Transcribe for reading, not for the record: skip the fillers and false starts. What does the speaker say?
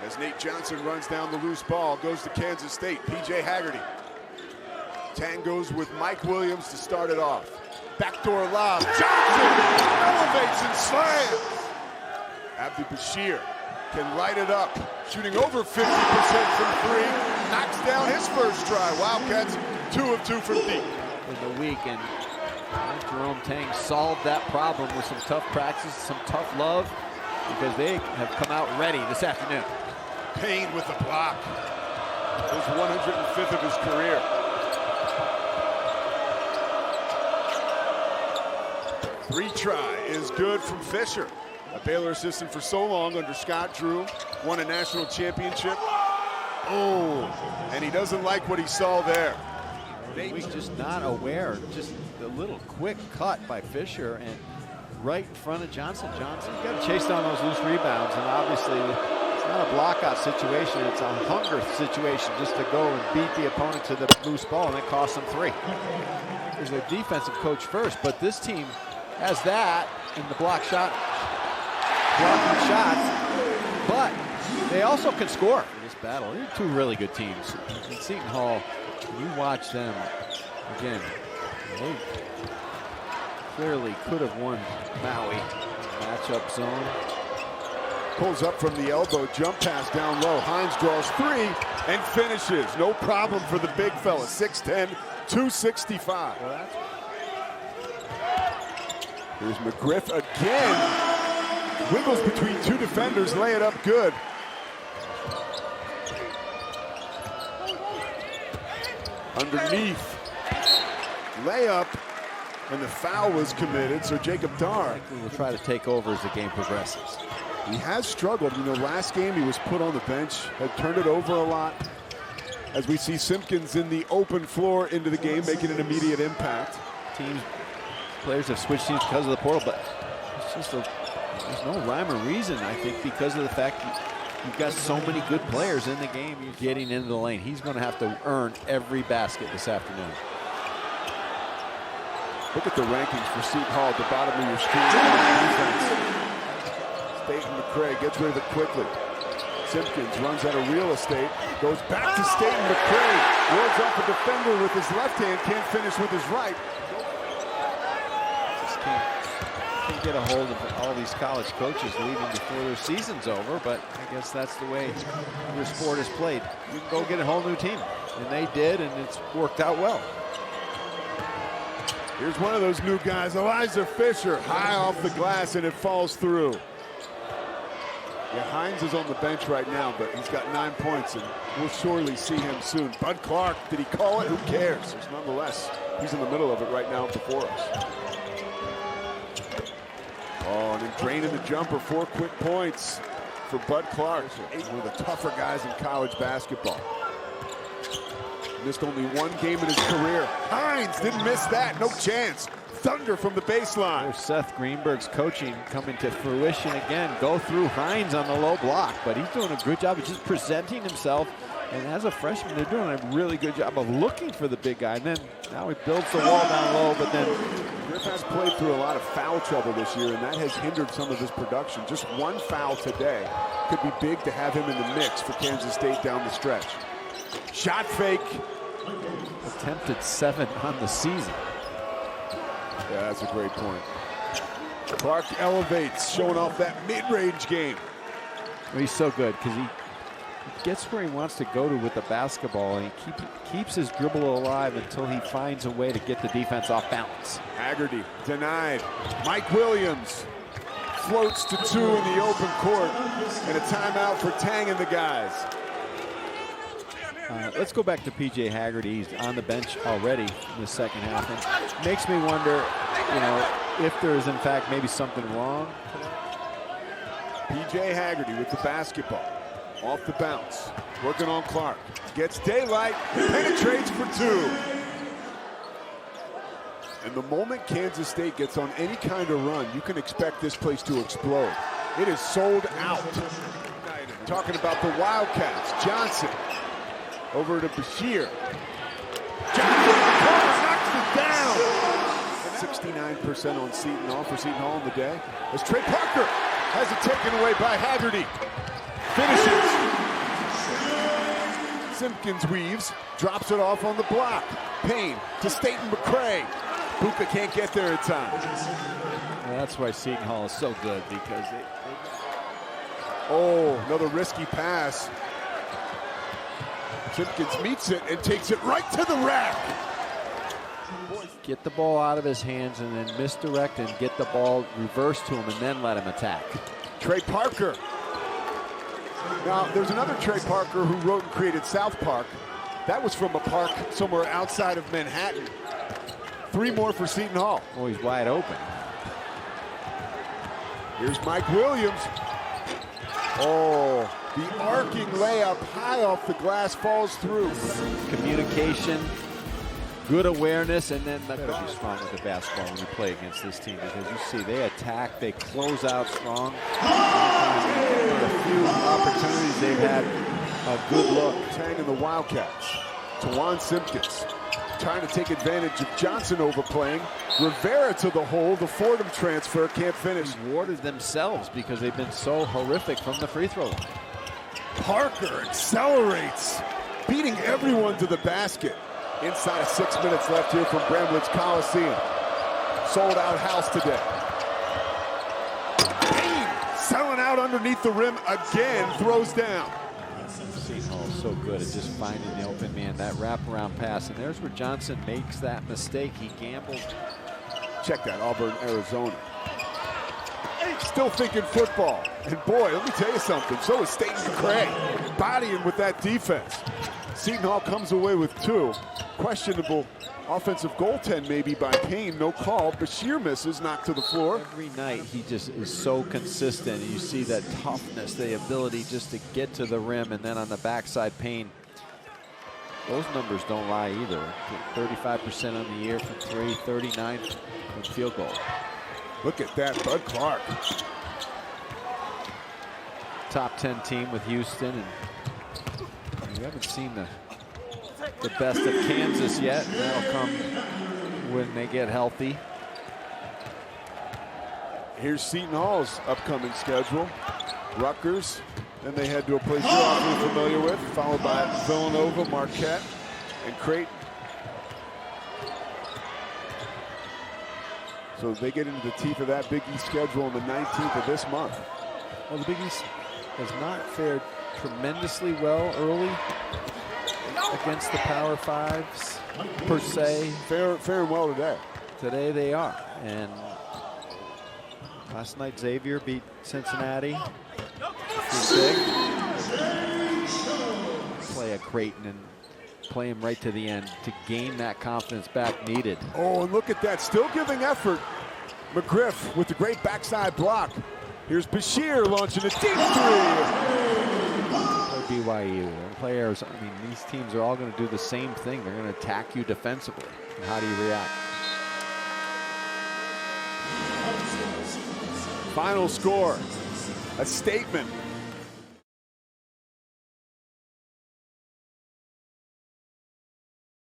As Nate Johnson runs down the loose ball, goes to Kansas State. P.J. Haggerty. Tang goes with Mike Williams to start it off. Backdoor lob. Johnson elevates and slams. Abdi Bashir can light it up. Shooting over 50% from three. Knocks down his first try. Wildcats 2 of 2 from deep. In the week, and Jerome Tang solved that problem with some tough practice, some tough love, because they have come out ready this afternoon. Payne with the block. His 105th of his career. Three try is good from Fisher. A Baylor assistant for so long under Scott Drew. Won a national championship. Oh, and he doesn't like what he saw there. He's just not aware. Just a little quick cut by Fisher and right in front of Johnson. Johnson, you got to chase down those loose rebounds, and obviously it's not a blockout situation. It's a hunger situation just to go and beat the opponent to the loose ball, and it costs them 3. He's a defensive coach first, but this team has that in the blocking shots, but they also can score in this battle. They're 2 really good teams. In Seton Hall, you watch them again. They clearly could have won Maui. Matchup zone. Pulls up from the elbow, jump pass down low. Hines draws 3 and finishes. No problem for the big fella. 6'10", 265. Here's McGriff again. Wiggles between 2 defenders, lay it up good. Underneath. Layup. And the foul was committed, so Jacob Dar will try to take over as the game progresses. He has struggled. You know, last game he was put on the bench, had turned it over a lot. As we see Simpkins in the open floor into the game, making an immediate impact. Players have switched teams because of the portal, but it's just there's no rhyme or reason, I think, because of the fact you've got so many good players in the game. You're getting into the lane. He's going to have to earn every basket this afternoon. Look at the rankings for Seton Hall at the bottom of your screen. Defense. Staten McCray gets rid of it quickly. Simpkins runs out of real estate, goes back to Staten McCray, wards off a defender with his left hand, can't finish with his right. Just can't get a hold of all these college coaches leaving before their season's over, but I guess that's the way your sport is played. You can go get a whole new team, and they did, and it's worked out well. Here's one of those new guys, Elijah Fisher, high off the glass, and it falls through. Yeah, Hines is on the bench right now, but he's got 9 points, and we'll surely see him soon. Bud Clark, did he call it? Who cares? There's nonetheless, he's in the middle of it right now before us. Oh, and then draining the jumper, 4 quick points for Bud Clark. One of the tougher guys in college basketball. Missed only 1 game in his career. Hines didn't miss that, no chance. Thunder from the baseline. There's Seth Greenberg's coaching coming to fruition again. Go through Hines on the low block, but he's doing a good job of just presenting himself. And as a freshman, they're doing a really good job of looking for the big guy. And then now he builds the wall down low, but then Griff has played through a lot of foul trouble this year, and that has hindered some of his production. Just 1 foul today could be big to have him in the mix for Kansas State down the stretch. Shot fake. Attempted 7 on the season. Yeah, that's a great point. Clark elevates, showing off that mid-range game. Well, he's so good because he gets where he wants to go to with the basketball, and he keeps his dribble alive until he finds a way to get the defense off balance. Haggerty denied. Mike Williams floats to 2 in the open court, and a timeout for Tang and the guys. Let's go back to P.J. Haggerty. He's on the bench already in the second half. And makes me wonder, you know, if there is in fact maybe something wrong. P.J. Haggerty with the basketball. Off the bounce. Working on Clark. Gets daylight. Penetrates for 2. And the moment Kansas State gets on any kind of run, you can expect this place to explode. It is sold out. Talking about the Wildcats. Johnson. Over to Bashir. Johnson knocks it down. 69% on Seton Hall for Seton Hall in the day. As Trey Parker has it taken away by Haggerty. Finishes. Simpkins weaves, drops it off on the block. Payne to Staten McCray. Buka can't get there in time. Well, that's why Seton Hall is so good, because Oh, another risky pass. Simpkins meets it and takes it right to the rack. get the ball out of his hands and then misdirect and get the ball reversed to him and then let him attack. Trey Parker. Now, there's another Trey Parker who wrote and created South Park. That was from a park somewhere outside of Manhattan. 3 more for Seton Hall. Oh, he's wide open. Here's Mike Williams. Oh, the arcing layup high off the glass falls through. Communication, good awareness, and then they've got to be strong with the basketball when you play against this team, because you see they attack, they close out strong. A few opportunities they've had a good look. Tang and the Wildcats. Tawan Simpkins trying to take advantage of Johnson overplaying. Rivera to the hole. The Fordham transfer can't finish. Rewarded themselves because they've been so horrific from the free throw line. Parker accelerates, beating everyone to the basket. Inside of 6 minutes left here from Bramlage Coliseum. Sold out house today. Payne selling out underneath the rim again, throws down. Seton Hall is so good at just finding the open man, that wraparound pass, and there's where Johnson makes that mistake. He gambled. Check that, Auburn, Arizona. Still thinking football. And boy, let me tell you something, so is Staten McCray, bodying with that defense. Seton Hall comes away with 2. Questionable offensive goaltend maybe by Payne, no call. Bashir misses, knocked to the floor. Every night he just is so consistent. You see that toughness, the ability just to get to the rim, and then on the backside, Payne. Those numbers don't lie either. 35% on the year from 3, 39 from field goal. Look at that, Bud Clark. Top 10 team with Houston, and we haven't seen the best of Kansas yet. That'll come when they get healthy. Here's Seton Hall's upcoming schedule. Rutgers, then they head to a place you're awfully familiar with, followed by Villanova, Marquette, and Creighton. So they get into the teeth of that Big East schedule on the 19th of this month. Well, the Big East has not fared tremendously well early against the Power Fives, per se. Faring well today. Today they are. And last night Xavier beat Cincinnati. Play at Creighton and play him right to the end to gain that confidence back needed. Oh, and look at that, still giving effort. McGriff with the great backside block. Here's Bashir launching a deep 3. BYU players, I mean, these teams are all going to do the same thing. They're going to attack you defensively. And how do you react? Final score, a statement